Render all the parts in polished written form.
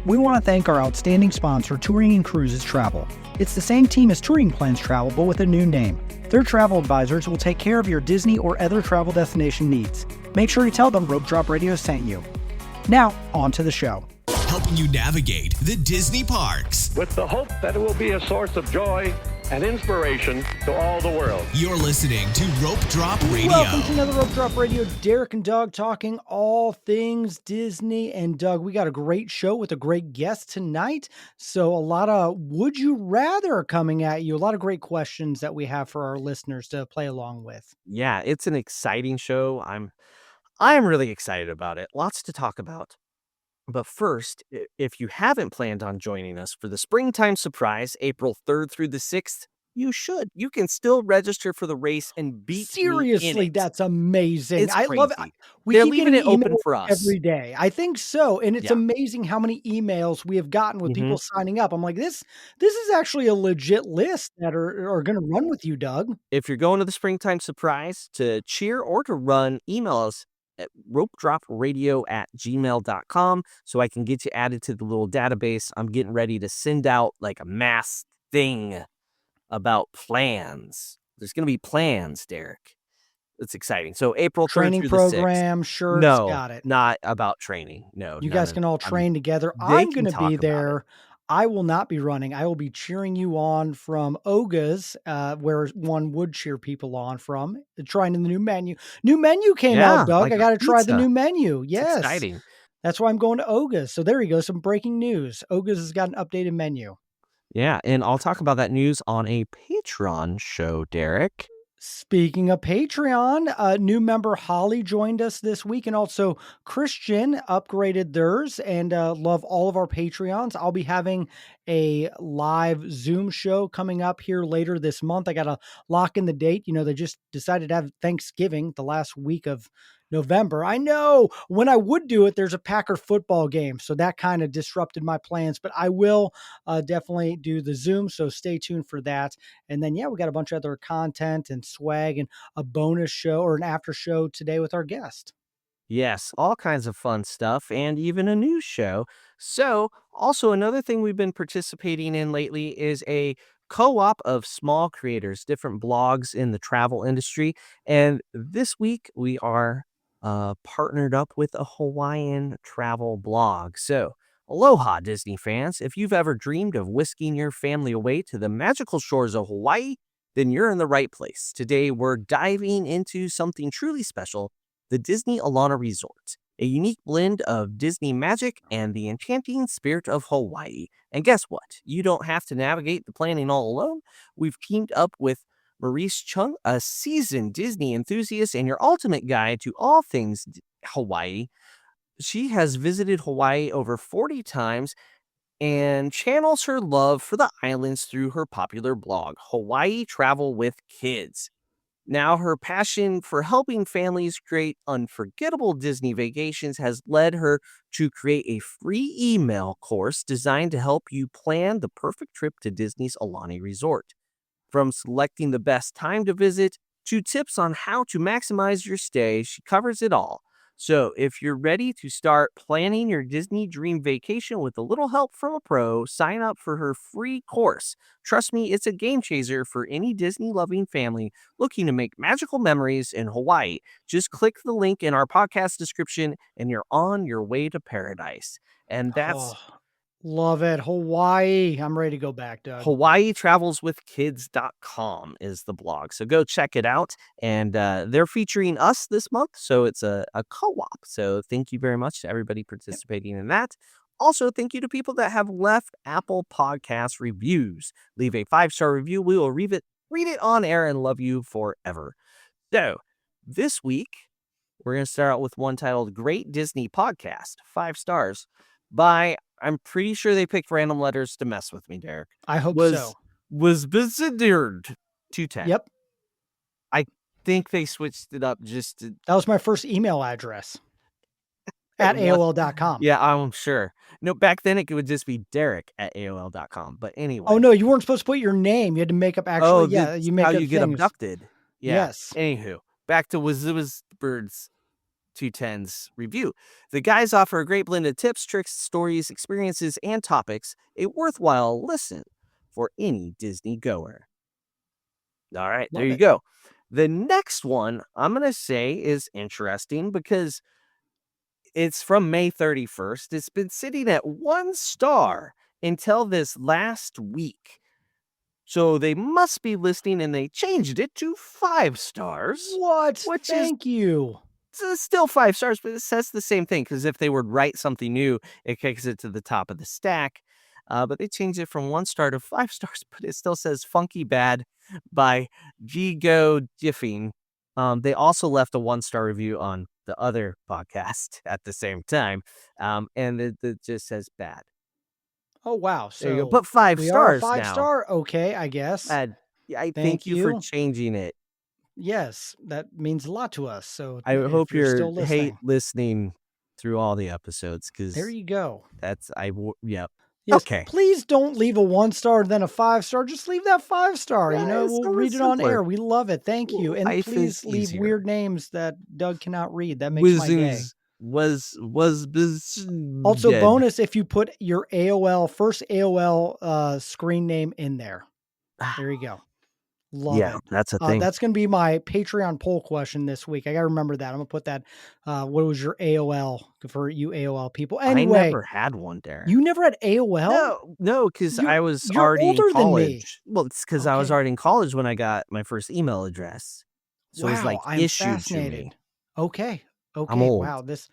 We want to thank our outstanding sponsor, Touring & Cruises Travel. It's the same team as Touring Plans Travel, but with a new name. Their travel advisors will take care of your Disney or other travel destination needs. Make sure you tell them Rope Drop Radio sent you. Now, on to the show. Helping you navigate the Disney parks. With the hope that it will be a source of joy and inspiration to all the world. You're listening to Rope Drop Radio. Welcome to another Rope Drop Radio. Derek and Doug talking all things Disney. And Doug, we got a great show with a great guest tonight. So a lot of would you rather coming at you. A lot of great questions that we have for our listeners to play along with. Yeah, it's an exciting show. I'm really excited about it. Lots to talk about. But first, if you haven't planned on joining us for the Springtime Surprise, April 3rd through the 6th, you should. You can still register for the race and beat Seriously, me in it. that's amazing. It's I crazy. love it. They're keep leaving getting it open emails for us. every day. I think so. And it's Yeah. amazing how many emails we have gotten with people signing up. I'm like, this is actually a legit list that are going to run with you, Doug. If you're going to the Springtime Surprise to cheer or to run, email us at ropedropradio@gmail.com so I can get you added to the little database. I'm getting ready to send out like a mass thing about plans. There's going to be plans, Derek. It's exciting. So April 3rd Training through the 6th. program, shirts, No, got it. not about training. No. You guys can all train together. they I'm can going to talk be about there. I will not be running. I will be cheering you on from Oga's, where one would cheer people on from. Trying the new menu. New menu came out, Doug. like I a got to try the pizza. new menu. It's Yes. exciting. That's why I'm going to Oga's. So there you go. Some breaking news. Oga's has got an updated menu. Yeah, and I'll talk about that news on a Patreon show, Derek. Speaking of Patreon, new member Holly joined us this week, and also Christian upgraded theirs, and love all of our Patreons. I'll be having a live Zoom show coming up here later this month. I got to lock in the date. You know, they just decided to have Thanksgiving the last week of November. I know when I would do it, there's a Packer football game. So that kind of disrupted my plans, but I will definitely do the Zoom. So stay tuned for that. And then, yeah, we got a bunch of other content and swag and a bonus show or an after show today with our guest. Yes, all kinds of fun stuff and even a news show. So also another thing we've been participating in lately is a co-op of small creators, different blogs in the travel industry. And this week we are partnered up with a Hawaiian travel blog. So aloha, Disney fans. If you've ever dreamed of whisking your family away to the magical shores of Hawaii, then you're in the right place. Today, we're diving into something truly special, the Disney Alana Resort, a unique blend of Disney magic and the enchanting spirit of Hawaii. And guess what? You don't have to navigate the planning all alone. We've teamed up with Maurice Chung, a seasoned Disney enthusiast and your ultimate guide to all things Hawaii. She has visited Hawaii over 40 times and channels her love for the islands through her popular blog, Hawaii Travel with Kids. Now, her passion for helping families create unforgettable Disney vacations has led her to create a free email course designed to help you plan the perfect trip to Disney's Aulani Resort. From selecting the best time to visit to tips on how to maximize your stay, she covers it all. So if you're ready to start planning your Disney dream vacation with a little help from a pro, sign up for her free course. Trust me, it's a game changer for any Disney-loving family looking to make magical memories in Hawaii. Just click the link in our podcast description and you're on your way to paradise. And that's love it. Hawaii. I'm ready to go back, Doug. HawaiiTravelsWithKids.com is the blog. So go check it out. And they're featuring us this month. So it's a co-op. So thank you very much to everybody participating in that. Also, thank you to people that have left Apple Podcast reviews. Leave a 5-star review. We will read it on air and love you forever. So this week, we're going to start out with one titled Great Disney Podcast, 5 stars, by, I'm pretty sure they picked random letters to mess with me, Derek. I hope so. Was visited 210. Yep. I think they switched it up just to... That was my first email address. At AOL.com. Yeah, I'm sure. No, back then it would just be Derek at AOL.com. But anyway. Oh, no, you weren't supposed to put your name. You had to make up actually. You make how up you get things. abducted. Yeah. Yes. Anywho, back to was birds 210's review. The guys offer a great blend of tips, tricks, stories, experiences, and topics, a worthwhile listen for any Disney goer. All right, there Love you it. go. The next one I'm going to say is interesting because it's from May 31st. It's been sitting at 1 star until this last week. So they must be listening, and they changed it to 5 stars, What? which is Thank you. still 5 stars, but it says the same thing because if they would write something new, it kicks it to the top of the stack. But they changed it from 1 star to 5 stars, but it still says Funky Bad by Gigo Jiffing. They also left a 1-star review on the other podcast at the same time, and it just says bad. Oh, wow. There you go. So But 5 we are a stars 5 now. star. Okay, I guess. I thank Thank you for you. changing it. Yes, that means a lot to us. So I if hope you're you're still listening, listening through all the episodes there because you go. yep. Yes, Okay. please don't leave a 1 star then a 5 star. Just leave that 5 star. Yeah, it's We'll so much read it on simpler. air. We love it. Thank you. And Life is please leave easier. weird names that Doug cannot read. That makes my day. Was Also, dead. bonus if you put your first AOL screen name in there. There you go. Love Yeah, it. that's a thing. That's going to be my Patreon poll question this week. I got to remember that. I'm going to put that. What was your AOL for you AOL people? Anyway, I never had one, Darren. you never had AOL? No, because I was You're already in older than me. college. Well, it's because I was Okay. already in college when I got my first email address. So it was like I'm issued fascinated. to me. Okay. I'm old. Wow. This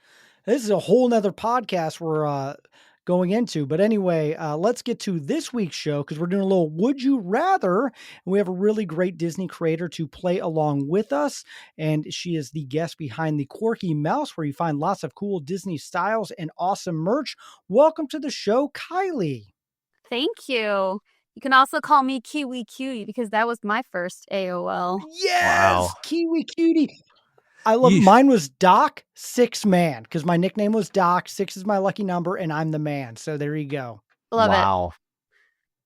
is a whole nother podcast we're going into. But anyway, let's get to this week's show because we're doing a little Would You Rather. And we have a really great Disney creator to play along with us. And she is the guest behind the Quirky Mouse, where you find lots of cool Disney styles and awesome merch. Welcome to the show, Kylie. Thank you. You can also call me Kiwi Cutie because that was my first AOL. Yes, Wow. Kiwi Cutie. I love mine was Doc 6 Man because my nickname was Doc. 6 is my lucky number, and I'm the man. So there you go. Love it. Wow.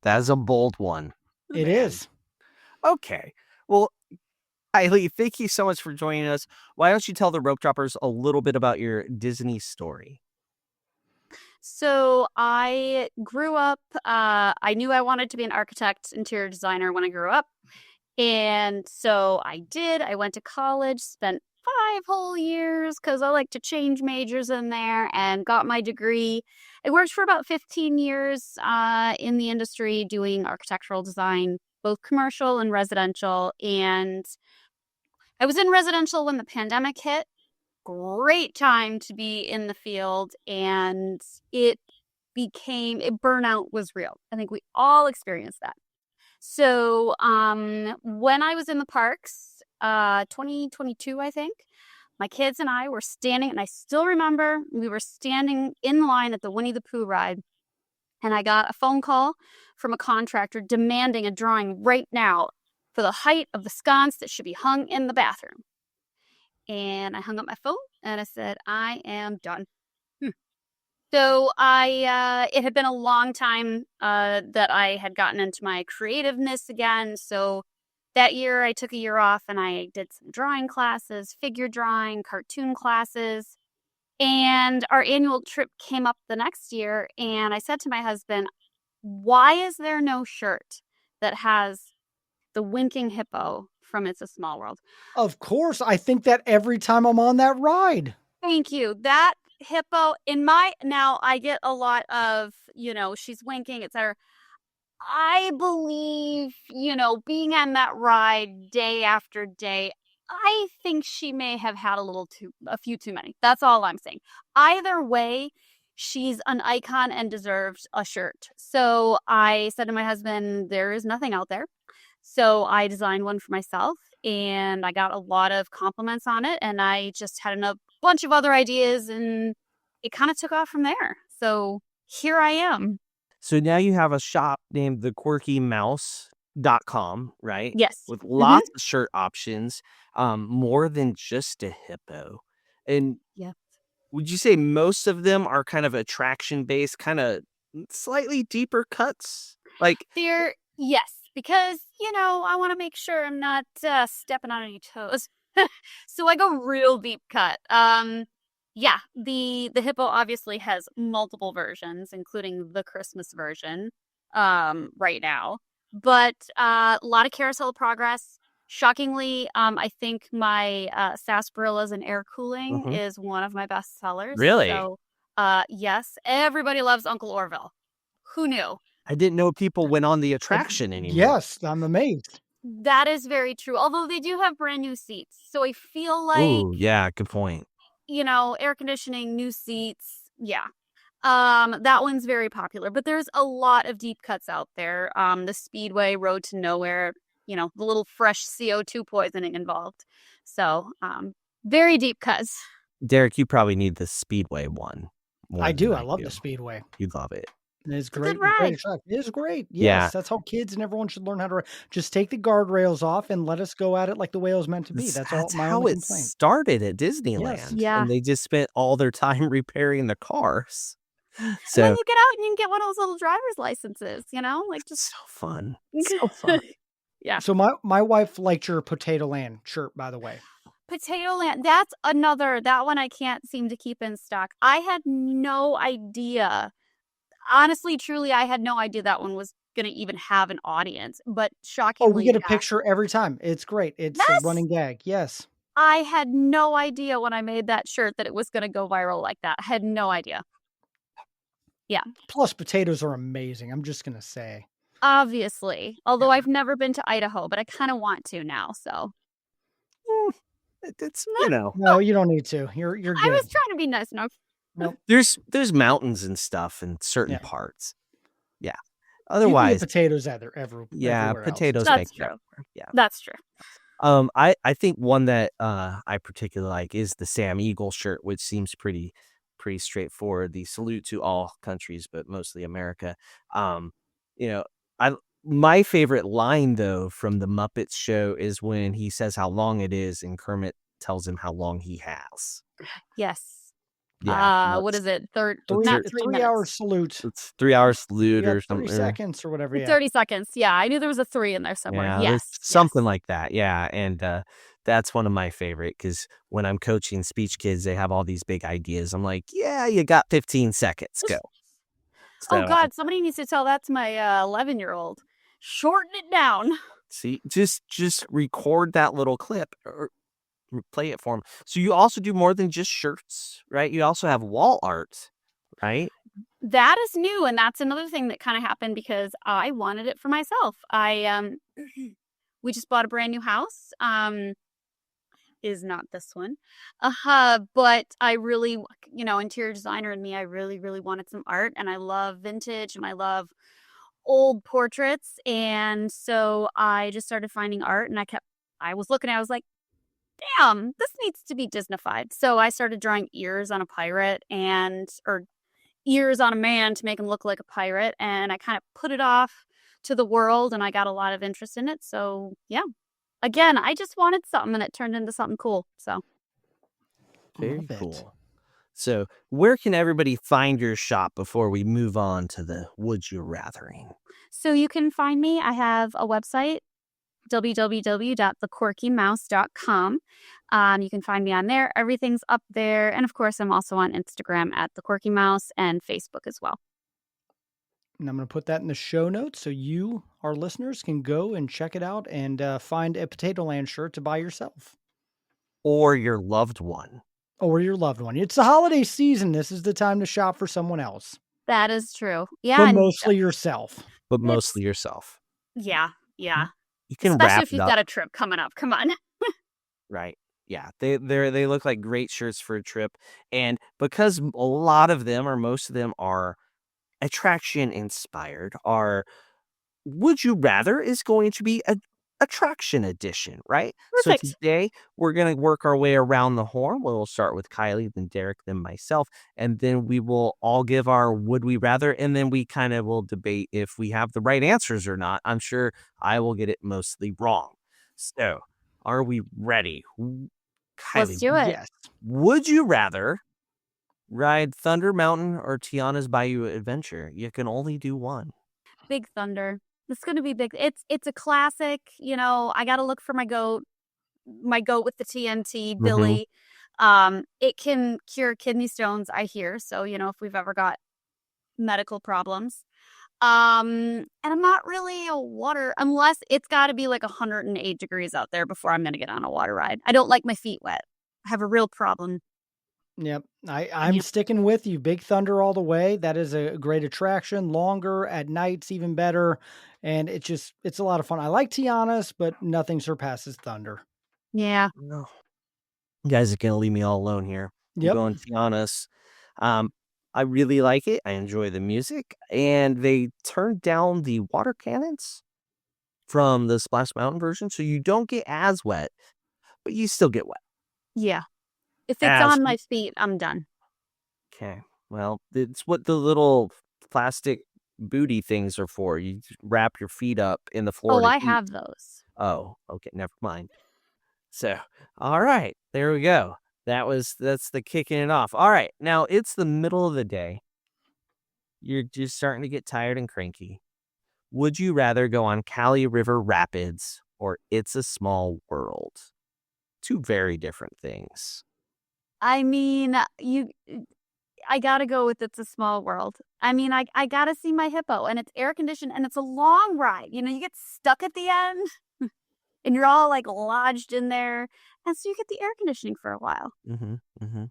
That is a bold one. It is. Okay. Well, Kylie, thank you so much for joining us. Why don't you tell the rope droppers a little bit about your Disney story? So I grew up, I knew I wanted to be an architect, interior designer when I grew up. And so I did. I went to college, spent 5 whole years because I like to change majors in there and got my degree. I worked for about 15 years in the industry doing architectural design, both commercial and residential. And I was in residential when the pandemic hit. Great time to be in the field, and burnout was real. I think we all experienced that. So when I was in the parks, 2022, I think, my kids and I were standing, and I still remember we were standing in line at the Winnie the Pooh ride, and I got a phone call from a contractor demanding a drawing right now for the height of the sconce that should be hung in the bathroom. And I hung up my phone and I said, I am done. So it had been a long time that I had gotten into my creativeness again. So that year I took a year off and I did some drawing classes, figure drawing, cartoon classes. And our annual trip came up the next year. And I said to my husband, why is there no shirt that has the winking hippo from It's a Small World? Of course. I think that every time I'm on that ride. Thank you. That hippo now I get a lot of, she's winking, etc. I believe, being on that ride day after day, I think she may have had a few too many. That's all I'm saying. Either way, she's an icon and deserves a shirt. So I said to my husband, there is nothing out there. So I designed one for myself and I got a lot of compliments on it. And I just had a bunch of other ideas and it kind of took off from there. So here I am. So now you have a shop named thequirkymouse.com, right? Yes. With lots of shirt options, more than just a hippo. And yeah, would you say most of them are kind of attraction based, kind of slightly deeper cuts? Yes, because, I want to make sure I'm not stepping on any toes. So I go real deep cut. Yeah, the hippo obviously has multiple versions, including the Christmas version, right now. But a lot of carousel progress. Shockingly, I think my sarsaparillas and air cooling Mhm. is one of my best sellers. Really? So, yes, everybody loves Uncle Orville. Who knew? I didn't know people went on the attraction anymore. Yes, I'm amazed. That is very true. Although they do have brand new seats. So I feel like, Ooh, yeah, good point. air conditioning, new seats. Yeah. That one's very popular, but there's a lot of deep cuts out there. The Speedway, Road to Nowhere, the little fresh CO2 poisoning involved. So, very deep cuts. Derek, you probably need the Speedway one more I than do. I love do. the Speedway. You love it. It's a great. good ride. Great attraction. It is great. Yeah. Yes, that's how kids and everyone should learn how to just take the guardrails off and let us go at it like the way it was meant to be. That's all. My how only it complaint. started at Disneyland. Yeah. And they just spent all their time repairing the cars. And then So you get out and you can get one of those little driver's licenses, like just so fun. So fun. Yeah. So my wife liked your Potato Land shirt, by the way. Potato Land. That's that one I can't seem to keep in stock. I had no idea. Honestly, truly, I had no idea that one was going to even have an audience. But Oh, shockingly, we get a yeah. picture every time. It's great. It's a Yes! running gag. Yes. I had no idea when I made that shirt that it was going to go viral like that. I had no idea. Yeah. Plus, potatoes are amazing. I'm just gonna say. Obviously. Although I've never been to Idaho, but I kind of want to now. So It's No, you don't need to. You're I good. was trying to be nice enough. Nope. there's mountains and stuff in certain Yeah. parts. Yeah. You can get Otherwise, potatoes yeah, everywhere else. potatoes That's make it true. up for it. Yeah. That's true. I think one that I particularly like is the Sam Eagle shirt, which seems pretty straightforward. The salute to all countries, but mostly America. You know, I my favorite line though from the Muppets show is when he says how long it is, and Kermit tells him how long he has. Yes. Yeah, What is it? Three, Not 3 3 minutes. hour salute. it's 3 hours You salute got or 30 something. seconds or whatever. Yeah. 30 seconds. Yeah, I knew there was a 3 in there somewhere. Yeah, Yes. there's something like that. Yeah, and that's one of my favorite because when I'm coaching speech kids, they have all these big ideas. I'm like, yeah, you got 15 seconds. Go. Oh So, God, somebody needs to tell that to my 11-year-old. Shorten it down. see, just record that little clip or play it for them. So you also do more than just shirts, right? You also have wall art, right? That is new, and that's another thing that kind of happened because I wanted it for myself. We just bought a brand new house. Is not this one. But I really, interior designer in me, I really, really wanted some art, and I love vintage and I love old portraits. And so I just started finding art, and I was looking, I was like, damn, this needs to be Disneyfied. So I started drawing ears on a pirate or ears on a man to make him look like a pirate. And I kind of put it off to the world, and I got a lot of interest in it. So yeah, again, I just wanted something, and it turned into something cool. So Very Love it. cool. So where can everybody find your shop before we move on to the Would You Rathering? So you can find me. I have a website, www.thequirkymouse.com. You can find me on there. Everything's up there. And of course, I'm also on Instagram at The Quirky Mouse and Facebook as well. And I'm going to put that in the show notes so you, our listeners, can go and check it out and find a Potato Land shirt to buy yourself Or your loved one. or your loved one. It's the holiday season. This is the time to shop for someone else, That is true. Yeah. but and mostly yourself. But mostly yourself. yeah. You can Especially wrap if it you've up, got a trip coming up. Come on. right? Yeah, they look like great shirts for a trip, and because a lot of them or most of them are attraction inspired, are Would You Rather is going to be a attraction edition, right? Perfect. So today we're going to work our way around the horn. We'll start with Kylie, then Derek, then myself, and then we will all give our Would We Rather, and then we kind of will debate if we have the right answers or not. I'm sure I will get it mostly wrong. So, are we ready? Let's Kylie, do it. Yes. would you rather ride Thunder Mountain or Tiana's Bayou Adventure? You can only do one. Big Thunder. It's going to be big. It's a classic. I got to look for my goat. my goat with the TNT, Mhm. Billy. It can cure kidney stones, I hear. So, if we've ever got medical problems. And I'm not really a water, unless it's got to be like 108 degrees out there before I'm going to get on a water ride. I don't like my feet wet. I have a real problem. Yep. I'm Yeah. sticking with you. Big Thunder all the way. That is a great attraction. Longer at nights, even better. And it's a lot of fun. I like Tiana's, but nothing surpasses Thunder. Yeah. No. You guys are gonna leave me all alone here. I'm Yep. going Tiana's. Um, I really like it. I enjoy the music, and they turned down the water cannons from the Splash Mountain version, so you don't get as wet, but you still get wet. Yeah. If it's As on my feet, I'm done. Okay. Well, it's what the little plastic booty things are for. You just wrap your feet up in the floor Oh, to I eat. have those. Oh, okay, never mind. So, all right, there we go. That's the kicking it off. All right, now it's the middle of the day. You're just starting to get tired and cranky. Would you rather go on Cali River Rapids or It's a Small World? Two very different things. I mean, I gotta go with It's a Small World. I mean, I gotta see my hippo, and it's air conditioned, and it's a long ride. You get stuck at the end, and you're all like lodged in there, and so you get the air conditioning for a while. Mm-hmm. Mm-hmm.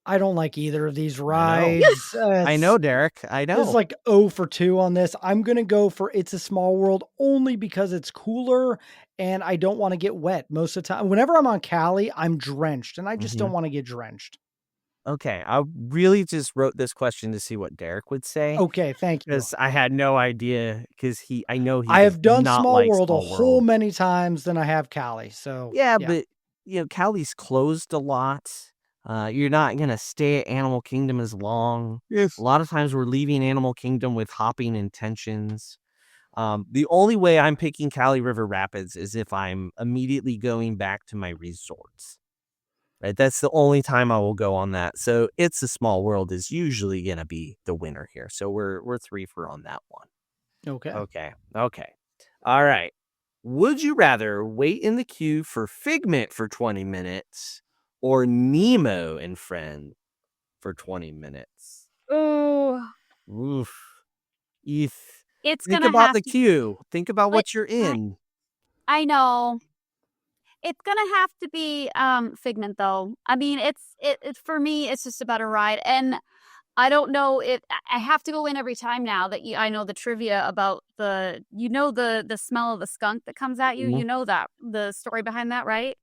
I don't like either of these I know. rides. I know, Derek. I It's know. like 0 for 2 on this. I'm going to go for It's a Small World only because it's cooler and I don't want to get wet most of the time. Whenever I'm on Cali, I'm drenched and I just don't want to get drenched. Okay, I really just wrote this question to see what Derek would say Okay, thank you. because I had no idea because I know he I does have done not Small like World a Small whole World. many times than I have Cali. So Yeah, but Cali's closed a lot. You're not gonna stay at Animal Kingdom as long. Yes. A lot of times we're leaving Animal Kingdom with hopping intentions. The only way I'm picking Cali River Rapids is if I'm immediately going back to my resorts. Right, that's the only time I will go on that. So It's a Small World is usually gonna be the winner here. So we're 3 for on that one. Okay. Okay. All right. Would you rather wait in the queue for Figment for 20 minutes or Nemo and Friend for 20 minutes? Oh, Oof. Eef. it's Think gonna about have the to. queue. Think about But what you're in. I know. It's gonna have to be Figment though. I mean, it for me. It's just about a ride, and I don't know if I have to go in every time now that I know the trivia about the smell of the skunk that comes at you. Mhm. You know that the story behind that, right?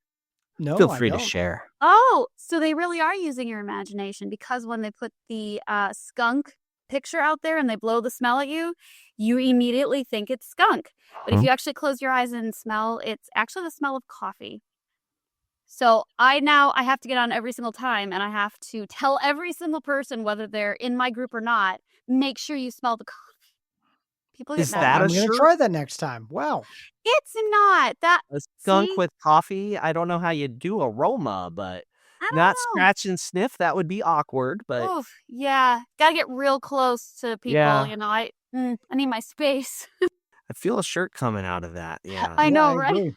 No, Feel I free to don't. share. Oh, so they really are using your imagination because when they put the skunk picture out there and they blow the smell at you, you immediately think it's skunk. But if you actually close your eyes and smell, it's actually the smell of coffee. So I have to get on every single time and I have to tell every single person, whether they're in my group or not, make sure you smell the coffee. People get Is mad. that a I'm going to shirt? try that next time. Wow. It's not that. A skunk See? with coffee? I don't know how you do aroma, but I don't not know. scratch and sniff. That would be awkward, but Oof, yeah. Gotta get real close to people. Yeah. I need my space. I feel a shirt coming out of that. Yeah. I Yeah, know, I right? agree.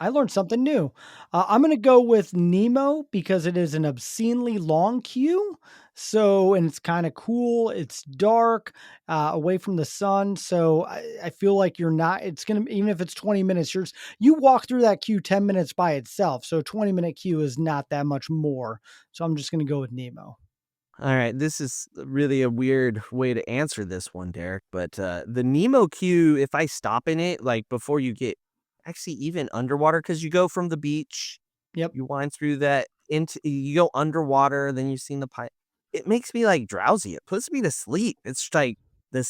I learned something new. I'm going to go with Nemo because it is an obscenely long queue. So, and it's kind of cool. It's dark, away from the sun. So I feel like it's going to, even if it's 20 minutes, you walk through that queue 10 minutes by itself. So 20-minute queue is not that much more. So I'm just going to go with Nemo. All right. This is really a weird way to answer this one, Derek. But the Nemo queue, if I stop in it, like before you get actually even underwater, because you go from the beach, Yep. you wind through that you go underwater, then you've seen the pipe. It makes me like drowsy. It puts me to sleep. It's like the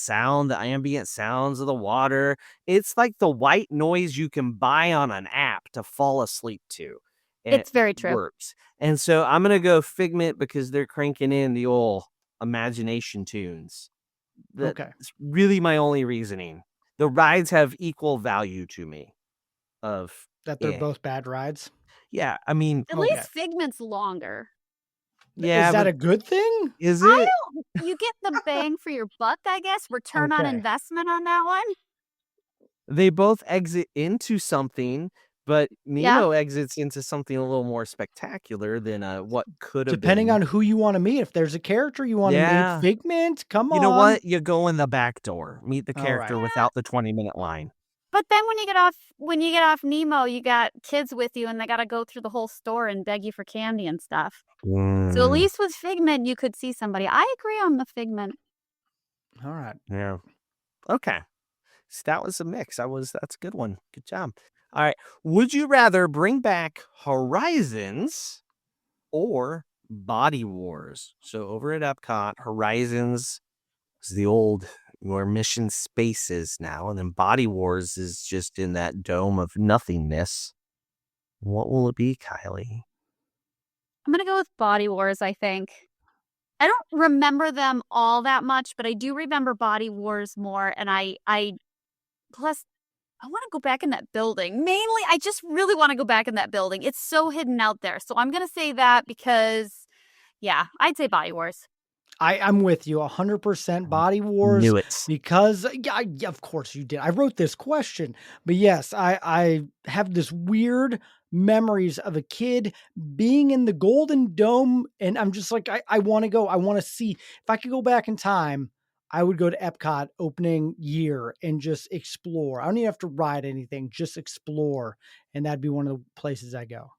ambient sounds of the water. It's like the white noise you can buy on an app to fall asleep to. And It's very it true. works. And so I'm going to go Figment because they're cranking in the old imagination tunes. Okay. That's really my only reasoning. The rides have equal value to me. That they're both bad rides. Yeah, I mean, At Okay. least Figment's longer. yeah, Is that but a good thing? is I it? don't. You get the bang for your buck, I guess. Return on Okay. investment on that one. They both exit into something, But Yeah. Nemo exits into something a little more spectacular than what could have Depending been. on who you wanna meet, if there's a character you wanna meet, Yeah. Figment, come You know on. what? You go in the back door. Meet the Alright. character Yeah. without the 20-minute line. But then when you get off Nemo, you got kids with you and they gotta go through the whole store and beg you for candy and stuff. So at Mm, least with Figment, you could see somebody. I agree on the Figment. Alright. yeah. Okay. So that was a mix. That's a good one. Good job. All right. Would you rather bring back Horizons or Body Wars? So over at Epcot, Horizons is the old where Mission Space is now, and then Body Wars is just in that dome of nothingness. What will it be, Kylie? I'm gonna go with Body Wars, I think. I don't remember them all that much, but I do remember Body Wars more, and I plus I wanna go back in that building. Mainly, I just really wanna go back in that building. It's so hidden out there, so I'm gonna say that because yeah, I'd say Body Wars. I'm with you 100% Body Wars Knew it. because yeah, of course you did. I wrote this question, but yes, I have this weird memories of a kid being in the Golden Dome, and I'm just like, I want to go. I want to see if I could go back in time. I would go to Epcot opening year and just explore. I don't even have to ride anything, just explore, and that'd be one of the places I go.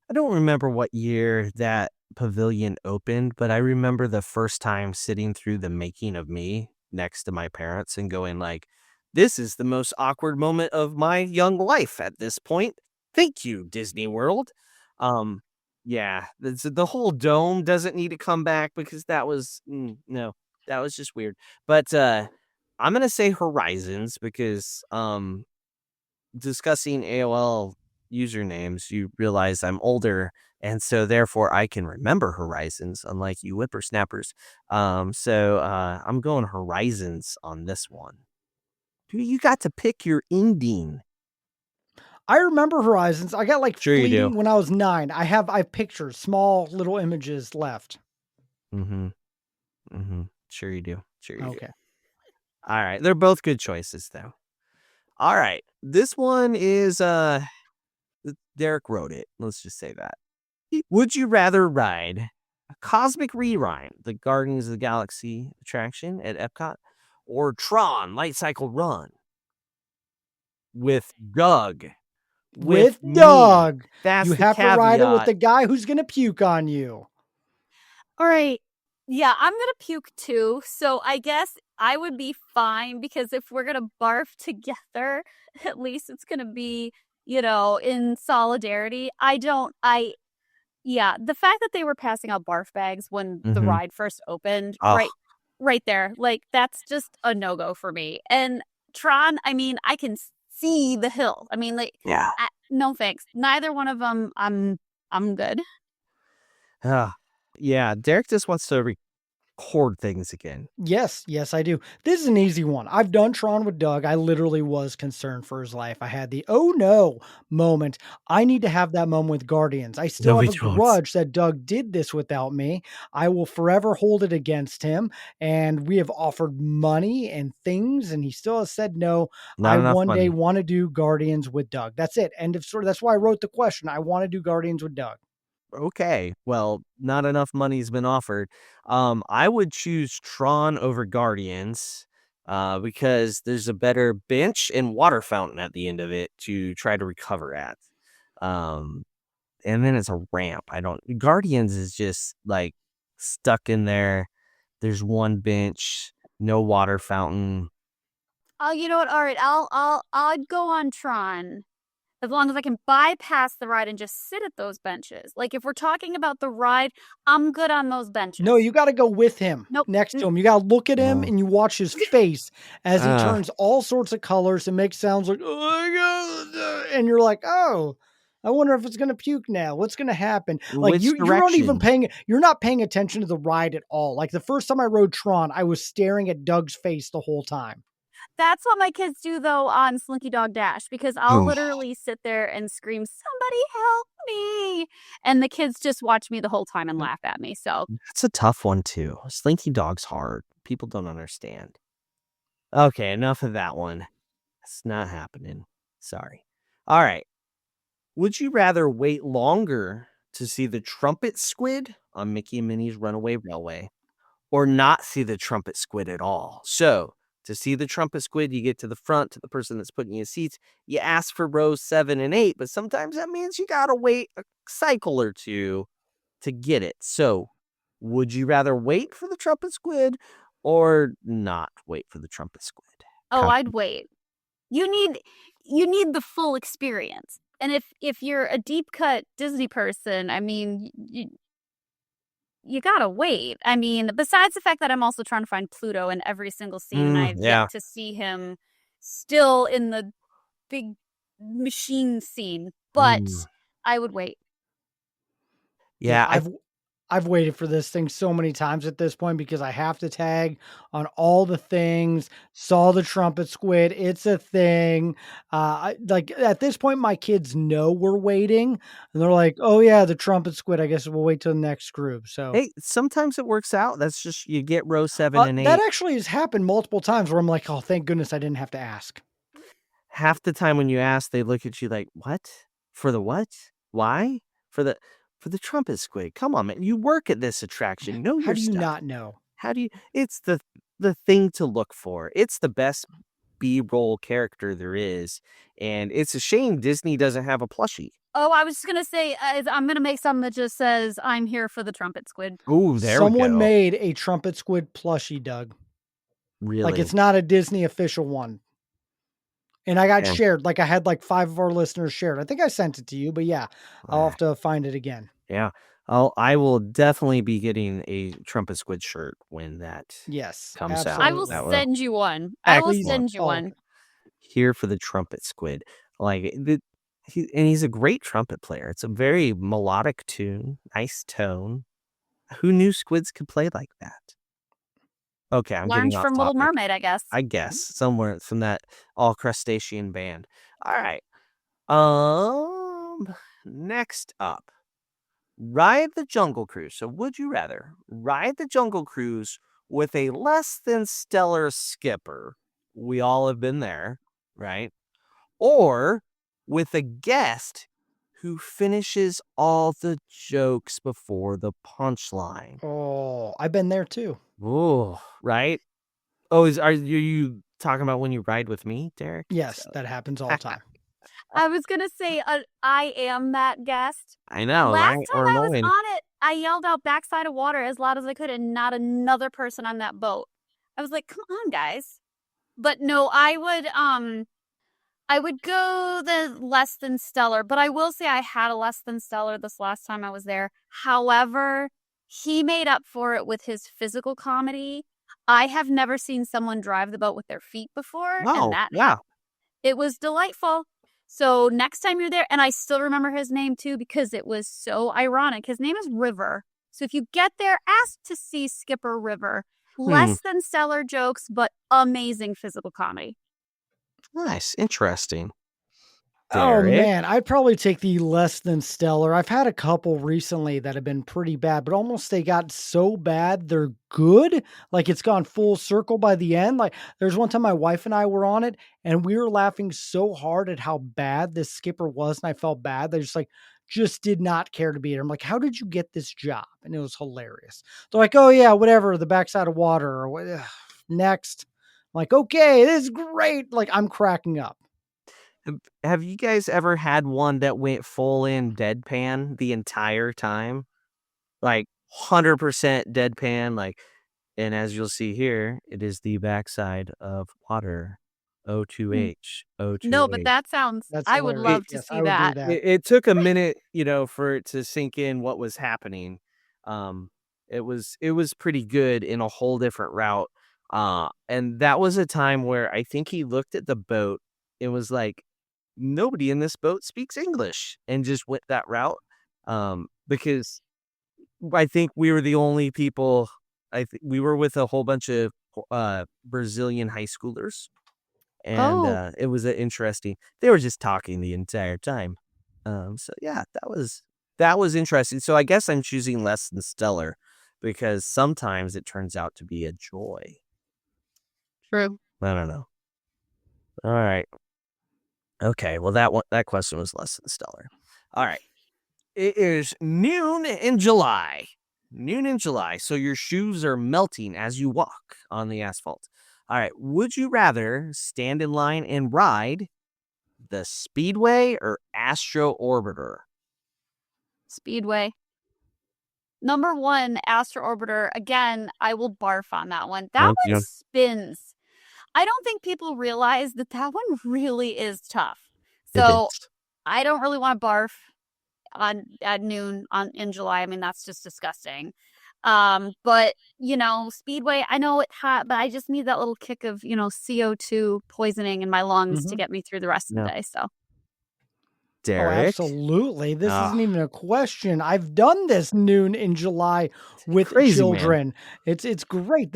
I don't remember what year that pavilion opened, but I remember the first time sitting through the Making of Me next to my parents and going like, this is the most awkward moment of my young life at this point. Thank you, Disney World. Um, yeah, the whole dome doesn't need to come back because that was no, that was just weird. But I'm gonna say Horizons because discussing AOL usernames, you realize I'm older, and so therefore I can remember Horizons, unlike you whippersnappers. So I'm going Horizons on this one. Dude, you got to pick your ending. I remember Horizons. I got like Sure you do. fleeting when I was 9. I have pictures, small little images left. Mm-hmm. Mm-hmm. Sure you do. Sure you do. Okay. All right. They're both good choices, though. All right. This one is Derek wrote it. Let's just say that. Would you rather ride a Cosmic Rewind, the Guardians of the Galaxy attraction at Epcot, or Tron Light Cycle Run with Doug, with With me? Doug, That's you the have to ride it with caveat. the guy who's gonna puke on you. All right. Yeah, I'm gonna puke too. So I guess I would be fine because if we're gonna barf together, at least it's gonna be, in solidarity. Yeah, the fact that they were passing out barf bags when the Mm-hmm. ride first opened, Oh, right there, like that's just a no go for me. And Tron, I mean, I can see the hill. I mean, like, yeah. no thanks. Neither one of them. I'm good. Yeah, Derek just wants to record things again. Yes, I do. This is an easy one. I've done Tron with Doug. I literally was concerned for his life. I had the "oh no" moment. I need to have that moment with Guardians. I No, still we have a don't. grudge that Doug did this without me. I will forever hold it against him, and we have offered money and things, and he still has said no. Not I enough one day money. wanna do Guardians with Doug. That's it. End of story. That's why I wrote the question. I wanna do Guardians with Doug. Okay, well, not enough money's been offered. I would choose Tron over Guardians, because there's a better bench and water fountain at the end of it to try to recover at. Um, and then it's a ramp. I don't. Guardians is just like stuck in there. There's one bench, no water fountain. Oh, you know what? All right, I'd go on Tron as long as I can bypass the ride and just sit at those benches. Like if we're talking about the ride, I'm good on those benches. No, you gotta go with him, Nope. next to him. You gotta look at him Uh, and you watch his face as he uh, turns all sorts of colors and makes sounds like, "Oh my god," and you're like, "Oh, I wonder if it's gonna puke now. What's gonna happen?" Like, which you're direction? not paying attention to the ride at all. Like, the first time I rode Tron, I was staring at Doug's face the whole time. That's what my kids do though on Slinky Dog Dash because I'll literally sit there and scream, "Somebody help me!" And the kids just watch me the whole time and laugh at me. So That's a tough one too. Slinky Dog's hard. People don't understand. Okay, enough of that one. It's not happening. Sorry. All right. Would you rather wait longer to see the trumpet squid on Mickey and Minnie's Runaway Railway or not see the trumpet squid at all? So, to see the trumpet squid, you get to the front to the person that's putting you seats. You ask for rows 7 and 8, but sometimes that means you got to wait a cycle or two to get it. So, would you rather wait for the trumpet squid or not wait for the trumpet squid? Oh, I'd wait. You need the full experience. And if you're a deep cut Disney person, I mean, you gotta wait. I mean, besides the fact that I'm also trying to find Pluto in every single scene, and I've yet to see him still in the big machine scene, but I would wait. Yeah, I've waited for this thing so many times at this point because I have to tag on all the things. Saw the trumpet squid. It's a thing. Like at this point, my kids know we're waiting, and they're like, "Oh yeah, the trumpet squid. I guess we'll wait till the next group." So hey, sometimes it works out. That's just you get row 7 and 8. that actually has happened multiple times where I'm like, "Oh, thank goodness I didn't have to ask." Half the time when you ask, they look at you like, "What? For the what? Why? For the trumpet squid? Come on, man! You work at this attraction. Know How your do you stuff. not know? How do you? It's the thing to look for. It's the best B-roll character there is, and it's a shame Disney doesn't have a plushie. Oh, I was just gonna say, I'm gonna make something that just says, "I'm here for the trumpet squid." Ooh, there we Someone go. made a trumpet squid plushie, Doug. Really? Like it's not a Disney official one. And I got Yeah. shared, like I had like 5 of our listeners shared. I think I sent it to you, but yeah, I'll have to find it again. Yeah. I will definitely be getting a trumpet squid shirt when that Yes, comes out. I will absolutely. send you one. I will Please. send you Oh, one. Here for the trumpet squid. Like he's a great trumpet player. It's a very melodic tune, nice tone. Who knew squids could play like that? Okay, I'm Learned getting off from Little topic. Mermaid, I guess. I guess somewhere from that all crustacean band. All right. Next up, ride the Jungle Cruise. So, would you rather ride the Jungle Cruise with a less than stellar skipper? We all have been there, right? Or with a guest who finishes all the jokes before the punchline. Oh, I've been there too. Ooh, right? Oh, are you talking about when you ride with me, Derek? Yes, that happens all the time. I was gonna say, I am that guest. I know, Last right? time Or I was annoying. on it, I yelled out backside of water as loud as I could, and not another person on that boat. I was like, "Come on, guys!" But no, I would go the less than stellar. But I will say I had a less than stellar this last time I was there. However, he made up for it with his physical comedy. I have never seen someone drive the boat with their feet before, No, and that yeah. it was delightful. So next time you're there, and I still remember his name too because it was so ironic. His name is River. So if you get there, ask to see Skipper River. Less than stellar jokes, but amazing physical comedy. Nice. Interesting. Oh Derek? man, I'd probably take the less than stellar. I've had a couple recently that have been pretty bad, but almost they got so bad they're good. Like it's gone full circle by the end. Like there's one time my wife and I were on it and we were laughing so hard at how bad this skipper was, and I felt bad. They just did not care to be there. I'm like, how did you get this job? And it was hilarious. They're like, oh yeah, whatever, the backside of water or what. Next. I'm like, okay, this is great. Like I'm cracking up. Have you guys ever had one that went full in deadpan the entire time? Like 100% deadpan, like, and as you'll see here, it is the backside of water. O2H, O2H. No, but that sounds, That's I would hilarious. love to Yes, see I would do that. that. It took a minute, for it to sink in what was happening. It was pretty good in a whole different route. And that was a time where I think he looked at the boat. It was like, nobody in this boat speaks English, and just went that route. Because I think we were the only people. We were with a whole bunch of Brazilian high schoolers, and Oh. it was interesting. They were just talking the entire time. So yeah, that was interesting. So I guess I'm choosing less than stellar because sometimes it turns out to be a joy. True. I don't know. All right. Okay. Well, that question was less than stellar. All right. It is noon in July. Noon in July. So your shoes are melting as you walk on the asphalt. All right. Would you rather stand in line and ride the Speedway or Astro Orbiter? Speedway. Number 1, Astro Orbiter. Again, I will barf on that one. That Nope, one spins. I don't think people realize that one really is tough. it So is. I don't really want to barf at noon in July. I mean, that's just disgusting. But Speedway, I know it's hot, but I just need that little kick of, CO2 poisoning in my lungs to get me through the rest of the day. So Oh, Derek. absolutely. This isn't even a question. I've done this noon in July with Crazy, man. children. It's great.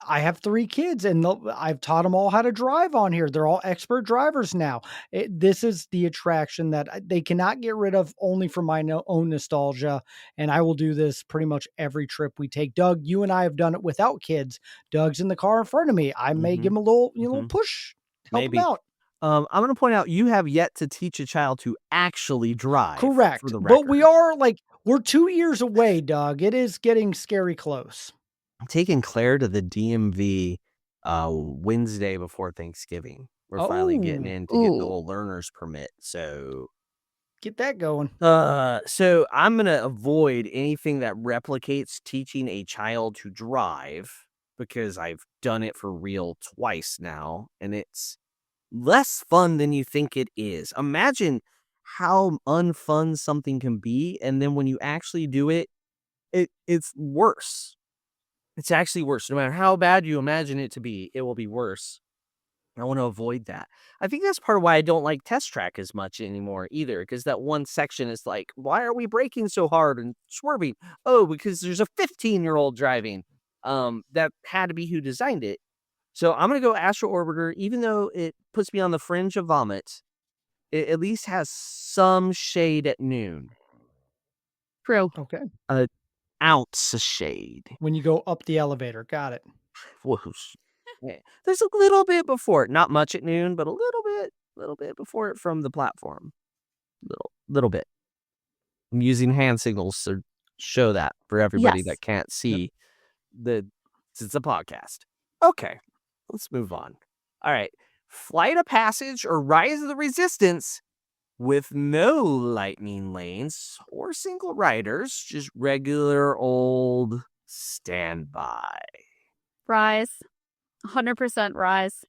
I have 3 kids and I've taught them all how to drive on here. They're all expert drivers now. This is the attraction that they cannot get rid of, only for my own nostalgia. And I will do this pretty much every trip we take. Doug, you and I have done it without kids. Doug's in the car in front of me. I may give him a little push, help him out. I'm going to point out you have yet to teach a child to actually drive. Correct. For the But we record. are we're 2 years away, Doug. It is getting scary close. I'm taking Claire to the DMV Wednesday before Thanksgiving. We're finally getting in to get the little learner's permit. So get that going. So I'm going to avoid anything that replicates teaching a child to drive, because I've done it for real twice now, and it's less fun than you think it is. Imagine how unfun something can be, and then when you actually do it, it's worse. It's actually worse. No matter how bad you imagine it to be, it will be worse. I want to avoid that. I think that's part of why I don't like Test Track as much anymore either, because that one section is like, why are we braking so hard and swerving? Oh, because there's a 15-year-old driving. That had to be who designed it. So I'm going to go Astro Orbiter, even though it puts me on the fringe of vomit. It at least has some shade at noon. True. Okay. An ounce of shade. When you go up the elevator. Got it. Whoosh. Yeah. There's a little bit before it. Not much at noon, but a little bit before it from the platform. Little bit. I'm using hand signals to show that for everybody that can't see. It's a podcast. Okay. Let's move on. All right. Flight of Passage or Rise of the Resistance with no lightning lanes or single riders, just regular old standby. Rise. 100% Rise.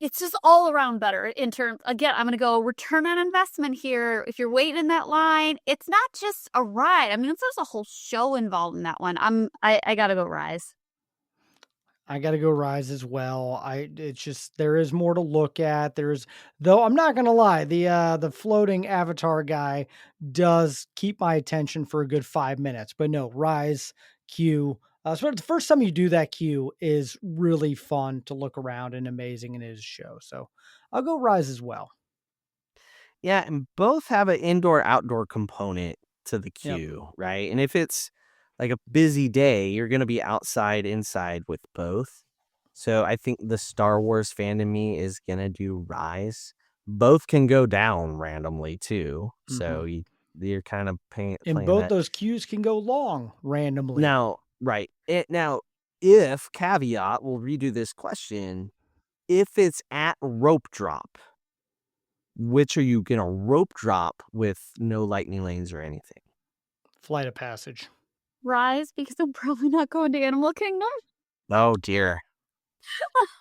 It's just all around better in terms, again, I'm going to go return on investment here. If you're waiting in that line, it's not just a ride. I mean, there's a whole show involved in that one. I got to go Rise. I got to go Rise as well. It's just, there is more to look at. Though I'm not going to lie, the floating avatar guy does keep my attention for a good 5 minutes, but no, Rise, Q. So the first time you do that queue is really fun to look around and amazing in his show. So I'll go Rise as well. Yeah, and both have an indoor-outdoor component to the queue, right? And if it's like a busy day, you're going to be outside, inside with both. So I think the Star Wars fan in me is going to do Rise. Both can go down randomly too. So you're kind of playing and both that. Those queues can go long randomly. Now, right. Now, if caveat, we'll redo this question. If it's at rope drop, which are you going to rope drop with no lightning lanes or anything? Flight of Passage. Rise, because I'm probably not going to Animal Kingdom. Oh, dear.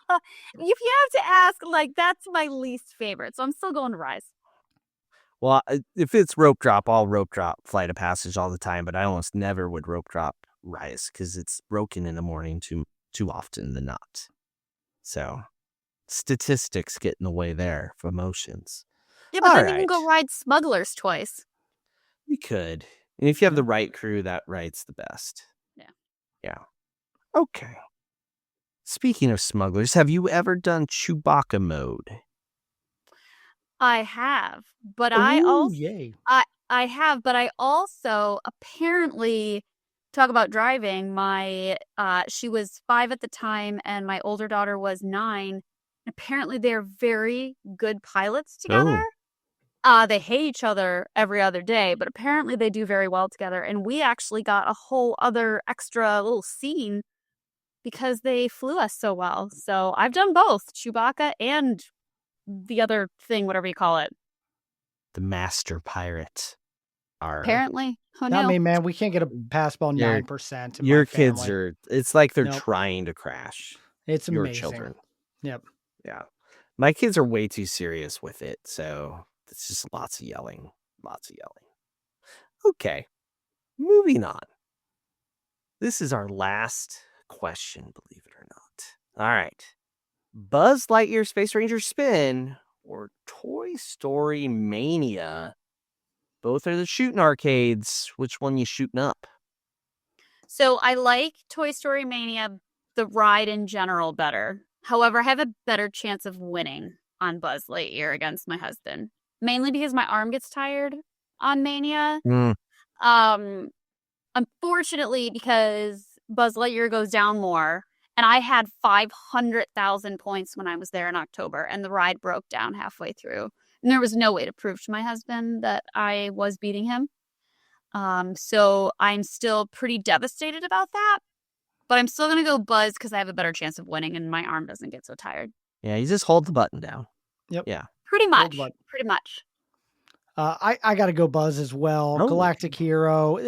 If you have to ask, that's my least favorite. So I'm still going to Rise. Well, if it's rope drop, I'll rope drop Flight of Passage all the time, but I almost never would rope drop Rise because it's broken in the morning too often than not. So statistics get in the way there of emotions. Yeah, but then you can go ride Smuggler's twice. You could. And if you have the right crew, that ride's the best. Yeah. Okay. Speaking of smugglers, have you ever done Chewbacca mode? I have, but I have, but I also apparently talk about driving. She was 5 at the time, and my older daughter was 9. Apparently, they're very good pilots together. They hate each other every other day, but apparently they do very well together. And we actually got a whole other extra little scene because they flew us so well. So I've done both Chewbacca and the other thing, whatever you call it. The master pirate. Apparently. Who Not knew? me, man. We can't get a pass ball Your- 9% in Your my kids family. are, it's like they're Nope. trying to crash. It's Your amazing. children. Yep. Yeah. My kids are way too serious with it. So it's just lots of yelling. Lots of yelling. Okay. Moving on. This is our last question, believe it or not. All right. Buzz Lightyear Space Ranger Spin or Toy Story Mania? Both are the shooting arcades. Which one you shooting up? So I like Toy Story Mania, the ride in general, better. However, I have a better chance of winning on Buzz Lightyear against my husband. Mainly because my arm gets tired on Mania. Unfortunately, because Buzz Lightyear goes down more, and I had 500,000 points when I was there in October, and the ride broke down halfway through. And there was no way to prove to my husband that I was beating him. So I'm still pretty devastated about that. But I'm still going to go Buzz because I have a better chance of winning and my arm doesn't get so tired. Yeah, you just hold the button down. Yep. Yeah. Pretty much. button. Pretty much. I got to go Buzz as well. Oh. Galactic Hero.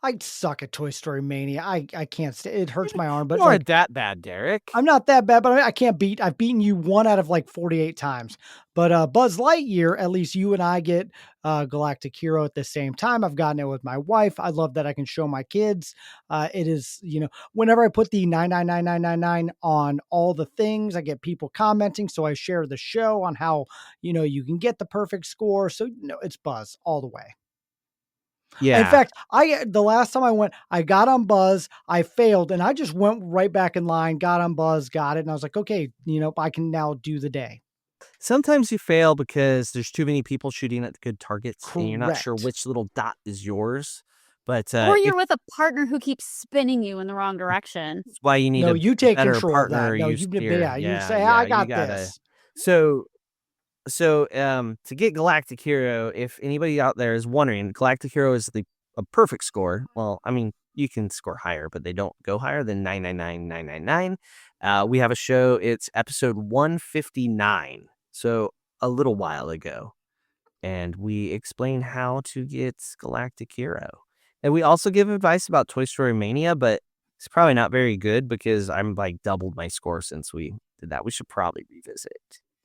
I suck at Toy Story Mania. I can't. It hurts my arm. But You aren't like, that bad, Derek. I'm not that bad, but I can't beat. I've beaten you 1 out of like 48 times. But Buzz Lightyear, at least you and I get Galactic Hero at the same time. I've gotten it with my wife. I love that I can show my kids. It is, whenever I put the 99999 on all the things, I get people commenting. So I share the show on how, you can get the perfect score. So, it's Buzz all the way. Yeah. In fact, the last time I went, I got on Buzz, I failed, and I just went right back in line, got on Buzz, got it, and I was like, okay, I can now do the day. Sometimes you fail because there's too many people shooting at good targets, and you're not sure Correct. which little dot is yours. But or you're with a partner who keeps spinning you in the wrong direction. that's why you need No, a you take better control of that. partner. No, you you steer. you say, I got this. So to get Galactic Hero, if anybody out there is wondering, Galactic Hero is a perfect score. Well, I mean, you can score higher, but they don't go higher than 999,999. We have a show. It's episode 159. So a little while ago. And we explain how to get Galactic Hero. And we also give advice about Toy Story Mania, but it's probably not very good because I'm like doubled my score since we did that. We should probably revisit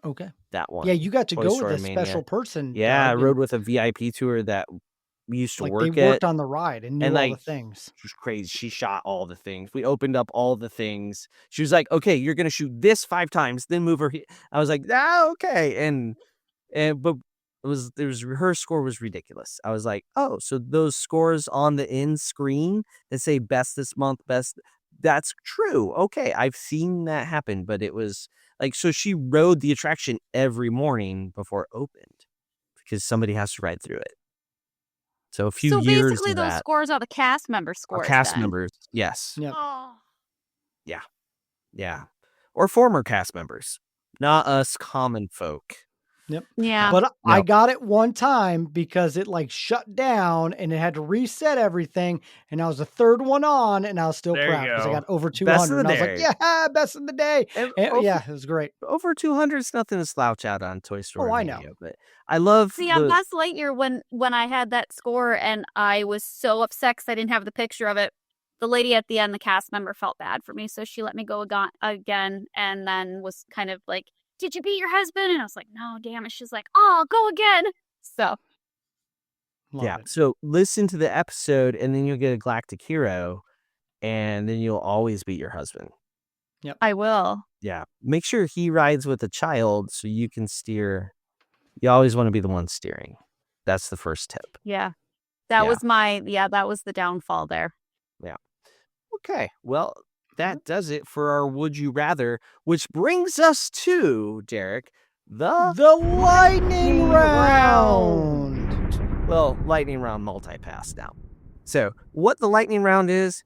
Okay. that one. Yeah, you got to Toy go Story with a Mania. special person. Yeah, I Doug, rode with a VIP tour that we used to like work they worked at. on the ride and knew And all like, the things. it was crazy. She shot all the things. We opened up all the things. She was like, okay, you're going to shoot this 5 times, then move her. I was like, okay. But her score was ridiculous. I was like, oh, so those scores on the end screen that say best this month, best, that's true. Okay, I've seen that happen, but it was like, so she rode the attraction every morning before it opened because somebody has to ride through it. So a few years basically of those that. scores are the cast member scores. Our cast then. members, yes. Yep. Oh. Yeah. Or former cast members, not us common folk. Yep. Yeah. But I No. got it one time because it like shut down and it had to reset everything. And I was the third one on and I was still There you proud because I go. got over Best of 200. the And I was like, day. yeah, best of the day. And And yeah, it was great. over 200 is nothing to slouch out on Toy Story I know. Mania, but I love See, on Buzz Lightyear, when I had that score and I was so upset because I didn't have the picture of it, the lady at the end, the cast member, felt bad for me, so she let me go again, and then was kind of like, "Did you beat your husband?" And I was like, "No, damn it." She's like, "Oh, go again." So Love yeah. it. So listen to the episode, and then you'll get a Galactic Hero, and then you'll always beat your husband. I will. Yeah. Make sure he rides with a child so you can steer. You always want to be the one steering. That's the first tip. Yeah. That Yeah. was that was the downfall there. Okay. Well, that does it for our Would You Rather, which brings us to, Derek, the lightning round. Well, lightning round multi-pass now. So what the lightning round is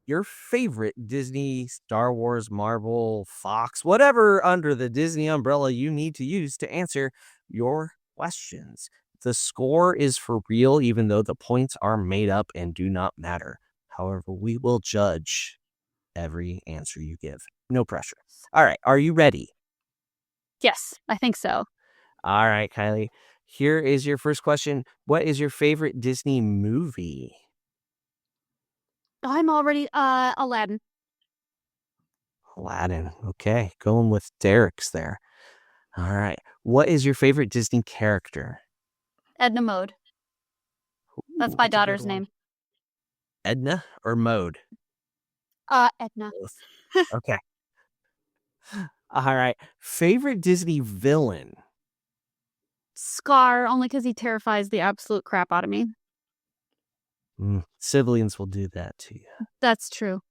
your favorite Disney, Star Wars, Marvel, Fox, whatever under the Disney umbrella you need to use to answer your questions. The score is for real, even though the points are made up and do not matter. However, we will judge every answer you give. No pressure. All right. Are you ready? Yes, I think so. All right, Kylie. Here is your first question. What is your favorite Disney movie? I'm already Aladdin. Aladdin. Okay. Going with Derek's there. All right. What is your favorite Disney character? Edna Mode. That's my daughter's name. Edna or Mode? Edna. Okay. All right. Favorite Disney villain? Scar, only because he terrifies the absolute crap out of me. Siblings will do that to you. That's true.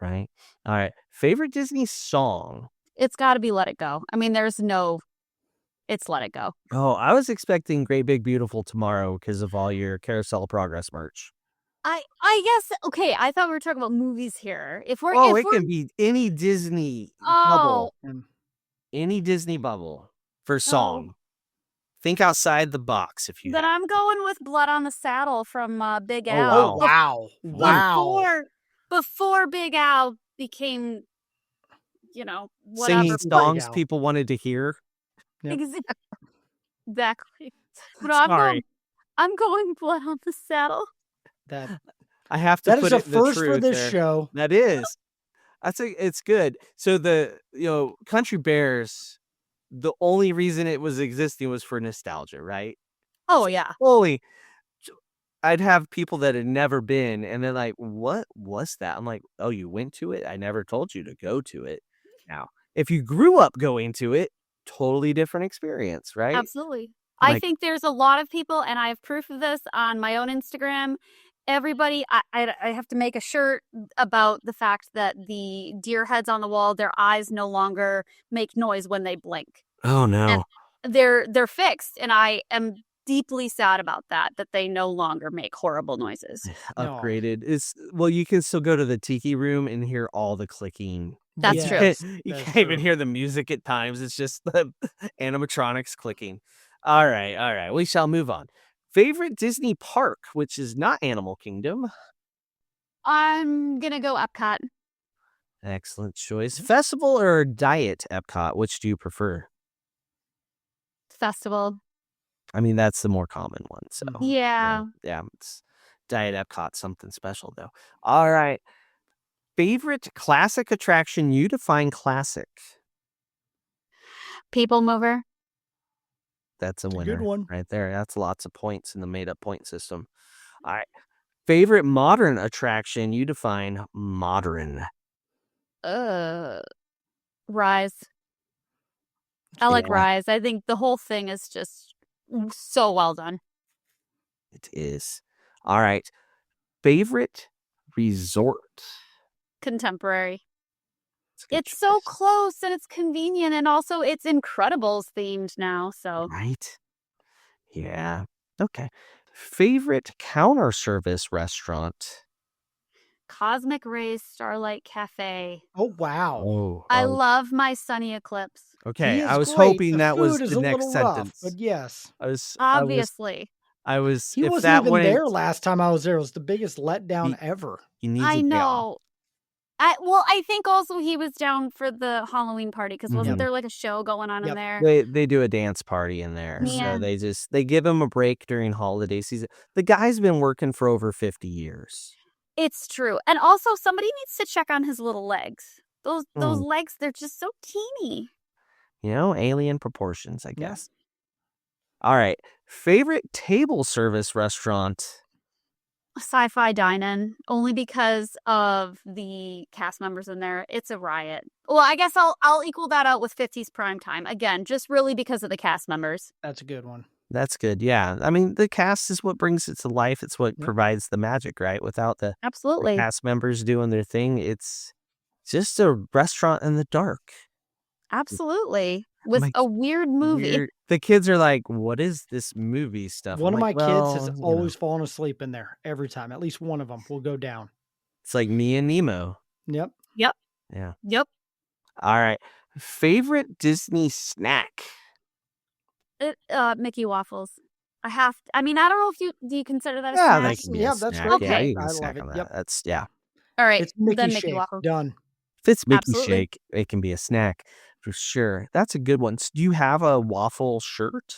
Right? All right. Favorite Disney song? It's got to be Let It Go. I mean, it's Let It Go. Oh, I was expecting Great Big Beautiful Tomorrow because of all your Carousel Progress merch. I guess, okay, I thought we were talking about movies here. It can be any Disney bubble. Any Disney bubble for song. Oh. Think outside the box if you Then I'm going with Blood on the Saddle from Big Al. Oh, wow. Wow. Before Big Al became, whatever. Singing songs people wanted to hear. Yep. Exactly. But Sorry. I'm going Blood on the Saddle. I have to that put is a it first the for this there. show. That is. It's good. So the Country Bears, the only reason it was existing was for nostalgia, right? Oh yeah. I'd have people that had never been, and they're like, "What was that?" I'm like, "Oh, you went to it? I never told you to go to it." Now, if you grew up going to it, totally different experience, right? Absolutely. I think there's a lot of people, and I have proof of this on my own Instagram. Everybody, I have to make a shirt about the fact that the deer heads on the wall, their eyes no longer make noise when they blink. Oh no. And they're fixed, and I am deeply sad about that they no longer make horrible noises. Upgraded. You can still go to the tiki room and hear all the clicking. That's true. You can't even hear the music at times. It's just the animatronics clicking. All right. We shall move on. Favorite Disney park, which is not Animal Kingdom? I'm gonna go Epcot. Excellent choice. Festival or Diet Epcot? Which do you prefer? Festival. I mean, that's the more common one. So yeah. It's Diet Epcot, something special though. All right. Favorite classic attraction? You define classic. People Mover. That's a winner. Good one. Right there. That's lots of points in the made up point system. All right. Favorite modern attraction? You define modern. Rise. I like Rise. I think the whole thing is just so well done. It is. All right. Favorite resort? Contemporary. It's so close and it's convenient, and also it's Incredibles themed now. So right. Yeah. Okay. Favorite counter service restaurant? Cosmic Rays Starlight Cafe. Oh, wow. I love my Sunny Eclipse. Okay, I was hoping that was the next sentence. But yes. Obviously. I was. He wasn't even there last time I was there. It was the biggest letdown ever. I know. I think also he was down for the Halloween party because wasn't there like a show going on in there? They do a dance party in there, so they give him a break during holiday season. The guy's been working for over 50 years. It's true, and also somebody needs to check on his little legs. Those legs, they're just so teeny. Alien proportions, I guess. All right, favorite table service restaurant? Sci-Fi Dine-In, only because of the cast members in there. It's a riot. Well, I guess I'll equal that out with 50s Primetime. Again, just really because of the cast members. That's a good one. That's good, yeah. I mean, the cast is what brings it to life. It's what provides the magic, right? Without the cast members doing their thing, it's just a restaurant in the dark. Absolutely. With a weird movie. The kids are like, what is this movie stuff? One of my kids has always fallen asleep in there every time. At least one of them will go down. It's like me and Nemo. Yep. Yeah. Yep. All right. Favorite Disney snack? Mickey waffles. I mean, I don't know if do you consider that a Yeah, snack? they can be a That's snack. great. Yeah, Okay. you can I love snack it. on that. Yep. That's, yeah. All right, It's Mickey then Mickey shake. waffles. Done. If it's Mickey Absolutely. Shake, it can be a snack for sure. That's a good one. Do you have a waffle shirt?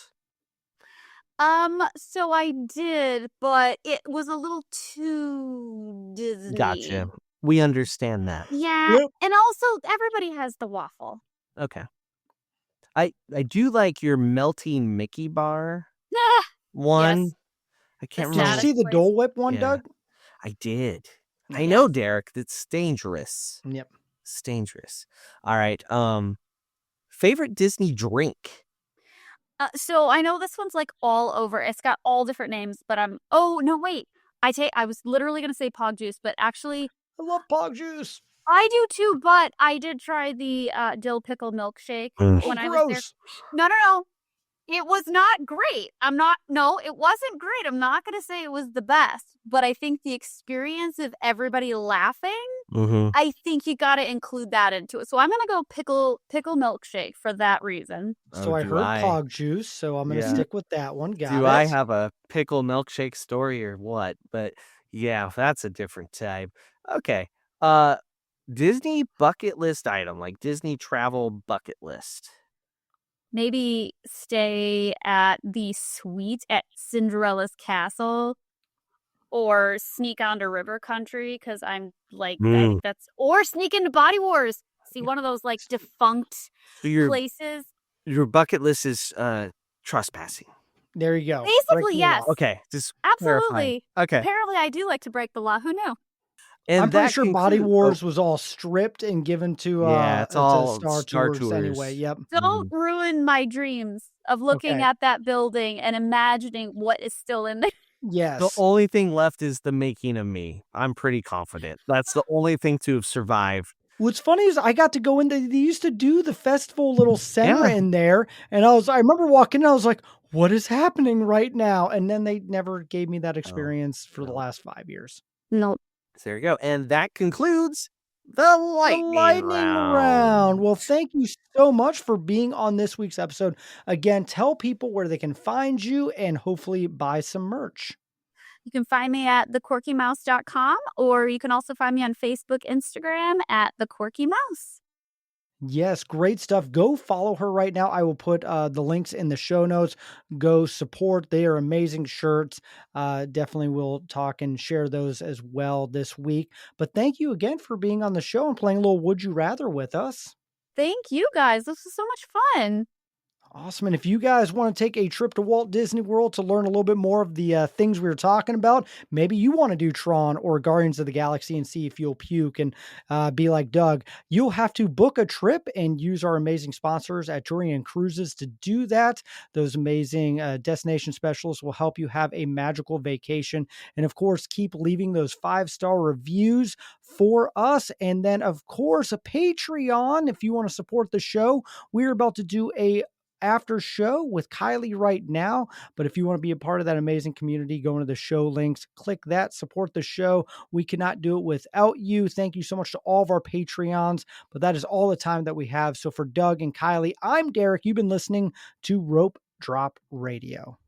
So I did, but it was a little too Disney. Gotcha. We understand that. Yeah, Yep. and also everybody has the waffle. Okay. I do like your melting Mickey bar one. Yes. I can't Did you remember. see the Place. Dole Whip one, Yeah. Doug? I did. I know, Derek. That's dangerous. Yep. It's dangerous. All right. Favorite Disney drink? So I know this one's like all over. It's got all different names, but oh no, wait. I was literally gonna say Pog Juice, but actually I love Pog Juice. I do too, but I did try the dill pickle milkshake when I was there. Gross. No. It was not great. It wasn't great. I'm not going to say it was the best, but I think the experience of everybody laughing, I think you got to include that into it. So I'm going to go pickle milkshake for that reason. So I heard Pog Juice, so I'm going to stick with that one. Got it. I have a pickle milkshake story or what? But yeah, that's a different type. Okay. Disney bucket list item, like Disney travel bucket list. Maybe stay at the suite at Cinderella's castle or sneak onto River Country because I'm like, or sneak into Body Wars. See one of those like defunct places. Your bucket list is trespassing. There you go. Basically, yes. Okay, just absolutely. Clarifying. Okay. Apparently, I do like to break the law. Who knew? And I'm pretty sure Body Wars was all stripped and given to it's all Star Tours anyway. Yep. Don't ruin my dreams of looking at that building and imagining what is still in there. Yes. The only thing left is the making of me. I'm pretty confident. That's the only thing to have survived. What's funny is I got to go in. They used to do the festival little center in there, and I remember walking in, I was like, what is happening right now? And then they never gave me that experience for the last 5 years. Nope. So there you go. And that concludes the lightning round. Well, thank you so much for being on this week's episode. Again, tell people where they can find you and hopefully buy some merch. You can find me at thequirkymouse.com, or you can also find me on Facebook, Instagram at the Quirky Mouse. Yes, great stuff. Go follow her right now. I will put the links in the show notes. Go support. They are amazing shirts. Definitely will talk and share those as well this week. But thank you again for being on the show and playing a little Would You Rather with us. Thank you guys. This was so much fun. Awesome. And if you guys want to take a trip to Walt Disney World to learn a little bit more of the things we were talking about, maybe you want to do Tron or Guardians of the Galaxy and see if you'll puke and be like Doug, you'll have to book a trip and use our amazing sponsors at Durian Cruises to do that. Those amazing destination specialists will help you have a magical vacation. And of course, keep leaving those 5-star reviews for us. And then, of course, a Patreon. If you want to support the show, we're about to do a after show with Kylie right now. But if you want to be a part of that amazing community, go into the show links, click that, support the show. We cannot do it without you. Thank you so much to all of our Patreons, but that is all the time that we have. So for Doug and Kylie, I'm Derek. You've been listening to Rope Drop Radio.